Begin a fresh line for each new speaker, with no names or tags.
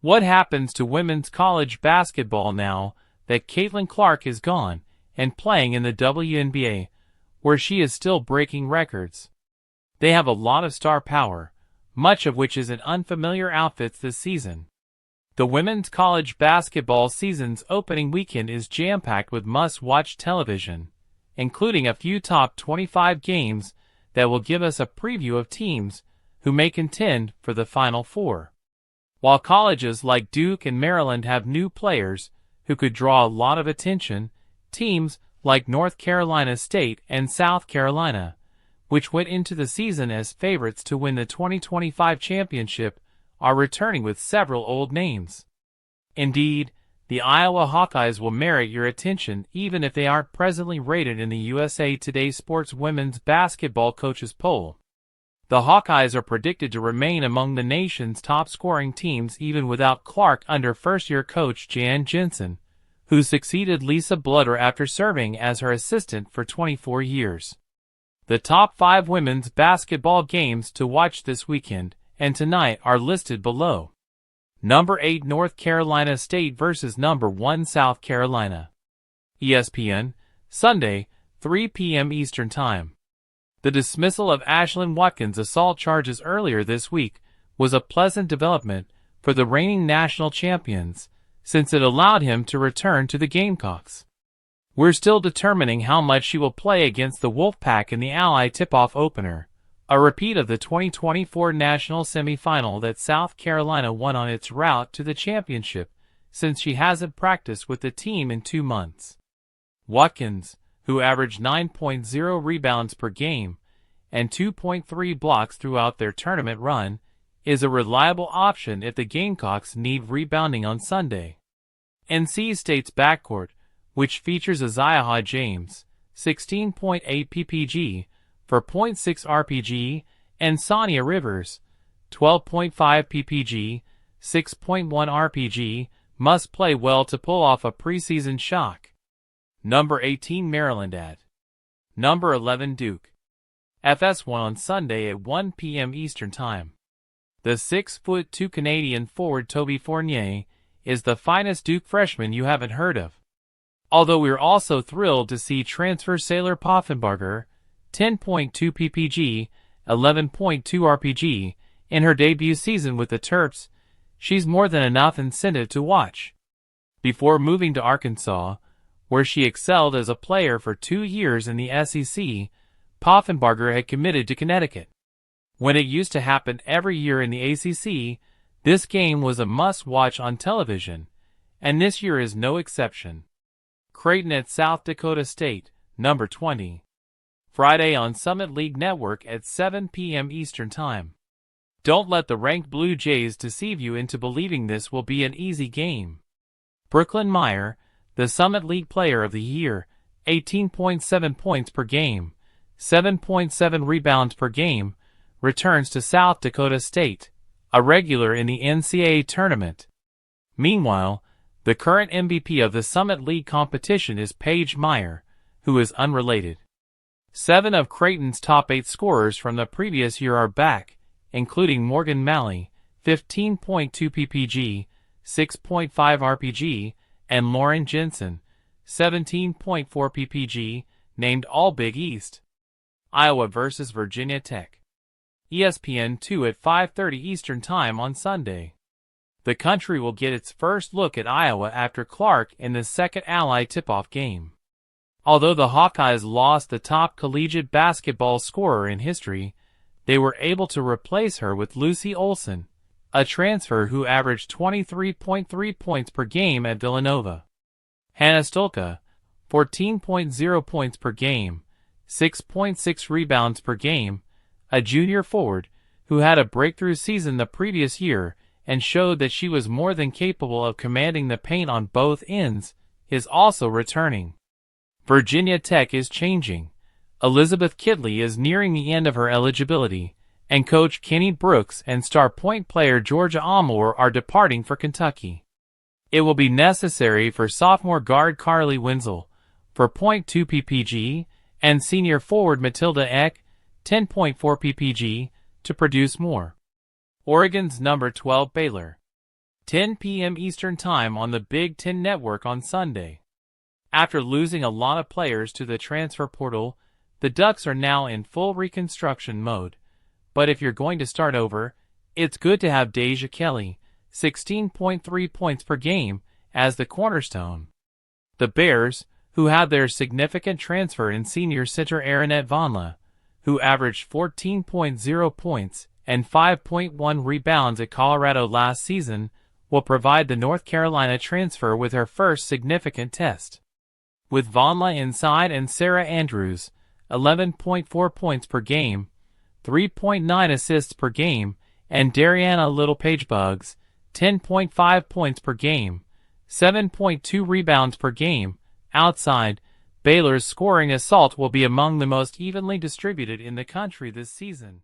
What happens to women's college basketball now that Caitlin Clark is gone and playing in the WNBA, where she is still breaking records? They have a lot of star power, much of which is in unfamiliar outfits this season. The women's college basketball season's opening weekend is jam-packed with must-watch television, including a few top 25 games that will give us a preview of teams who may contend for the Final Four. While colleges like Duke and Maryland have new players who could draw a lot of attention, teams like North Carolina State and South Carolina, which went into the season as favorites to win the 2025 championship, are returning with several old names. Indeed, the Iowa Hawkeyes will merit your attention even if they aren't presently rated in the USA Today Sports Women's Basketball Coaches Poll. The Hawkeyes are predicted to remain among the nation's top-scoring teams even without Clark under first-year coach Jan Jensen, who succeeded Lisa Blooder after serving as her assistant for 24 years. The top 5 women's basketball games to watch this weekend and tonight are listed below. Number 8 North Carolina State vs. Number 1 South Carolina. ESPN, Sunday, 3 p.m. Eastern Time. The dismissal of Ashlyn Watkins' assault charges earlier this week was a pleasant development for the reigning national champions, since it allowed him to return to the Gamecocks. We're still determining how much she will play against the Wolfpack in the Ally tip-off opener, a repeat of the 2024 national semifinal that South Carolina won on its route to the championship, since she hasn't practiced with the team in 2 months. Watkins, who averaged 9.0 rebounds per game and 2.3 blocks throughout their tournament run, is a reliable option if the Gamecocks need rebounding on Sunday. NC State's backcourt, which features Isaiah James, 16.8 ppg for 0.6 rpg, and Sonia Rivers, 12.5 ppg, 6.1 rpg, must play well to pull off a preseason shock. Number 18 Maryland at Number 11 Duke. FS1 on Sunday at 1 p.m. Eastern Time. The 6'2" Canadian forward Toby Fournier is the finest Duke freshman you haven't heard of. Although we're also thrilled to see transfer Sailor Poffenbarger, 10.2 ppg, 11.2 rpg, in her debut season with the Terps, she's more than enough incentive to watch. Before moving to Arkansas, where she excelled as a player for 2 years in the SEC, Poffenbarger had committed to Connecticut. When it used to happen every year in the ACC, this game was a must-watch on television, and this year is no exception. Creighton at South Dakota State, number 20. Friday on Summit League Network at 7 p.m. Eastern Time. Don't let the ranked Blue Jays deceive you into believing this will be an easy game. Brooklyn Meyer, the Summit League Player of the Year, 18.7 points per game, 7.7 rebounds per game, returns to South Dakota State, a regular in the NCAA tournament. Meanwhile, the current MVP of the Summit League competition is Paige Meyer, who is unrelated. 7 of Creighton's top 8 scorers from the previous year are back, including Morgan Malley, 15.2 ppg, 6.5 rpg, and Jan Jensen, 17.4 ppg, named All-Big East. Iowa vs. Virginia Tech. ESPN2 at 5:30 Eastern Time on Sunday. The country will get its first look at Iowa after Clark in the second Ally tip-off game. Although the Hawkeyes lost the top collegiate basketball scorer in history, they were able to replace her with Lucy Olson, a transfer who averaged 23.3 points per game at Villanova. Hannah Stolka, 14.0 points per game, 6.6 rebounds per game, a junior forward who had a breakthrough season the previous year and showed that she was more than capable of commanding the paint on both ends, is also returning. Virginia Tech is changing. Elizabeth Kidley is nearing the end of her eligibility, and coach Kenny Brooks and star point player Georgia Amoore are departing for Kentucky. It will be necessary for sophomore guard Carly Wenzel, for 0.2 ppg, and senior forward Matilda Eck, 10.4 ppg, to produce more. Oregon's number 12 Baylor. 10 p.m. Eastern Time on the Big Ten Network on Sunday. After losing a lot of players to the transfer portal, the Ducks are now in full reconstruction mode. But if you're going to start over, it's good to have Deja Kelly, 16.3 points per game, as the cornerstone. The Bears, who had their significant transfer in senior center Aaronette Vonla, who averaged 14.0 points and 5.1 rebounds at Colorado last season, will provide the North Carolina transfer with her first significant test. With Vonla inside and Sarah Andrews, 11.4 points per game, 3.9 assists per game, and Dariana Little-Page-Bugs, 10.5 points per game, 7.2 rebounds per game. Outside, Baylor's scoring assault will be among the most evenly distributed in the country this season.